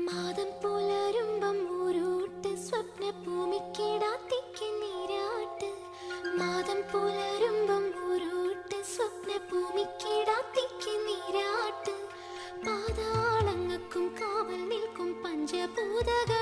മാതം പുലരുമ്പം ഊരൂട്ട് സ്വപ്ന ഭൂമിക്കിടാത്തിക്ക് നീരാട്ട്. മാതം പുലരുമ്പം ഊരൂട്ട് സ്വപ്ന ഭൂമിക്കിടാത്തിക്ക് നീരാട്ട്. പാതാളങ്ങൾക്കും കാവൽ നിൽക്കും പഞ്ചഭൂതകൾ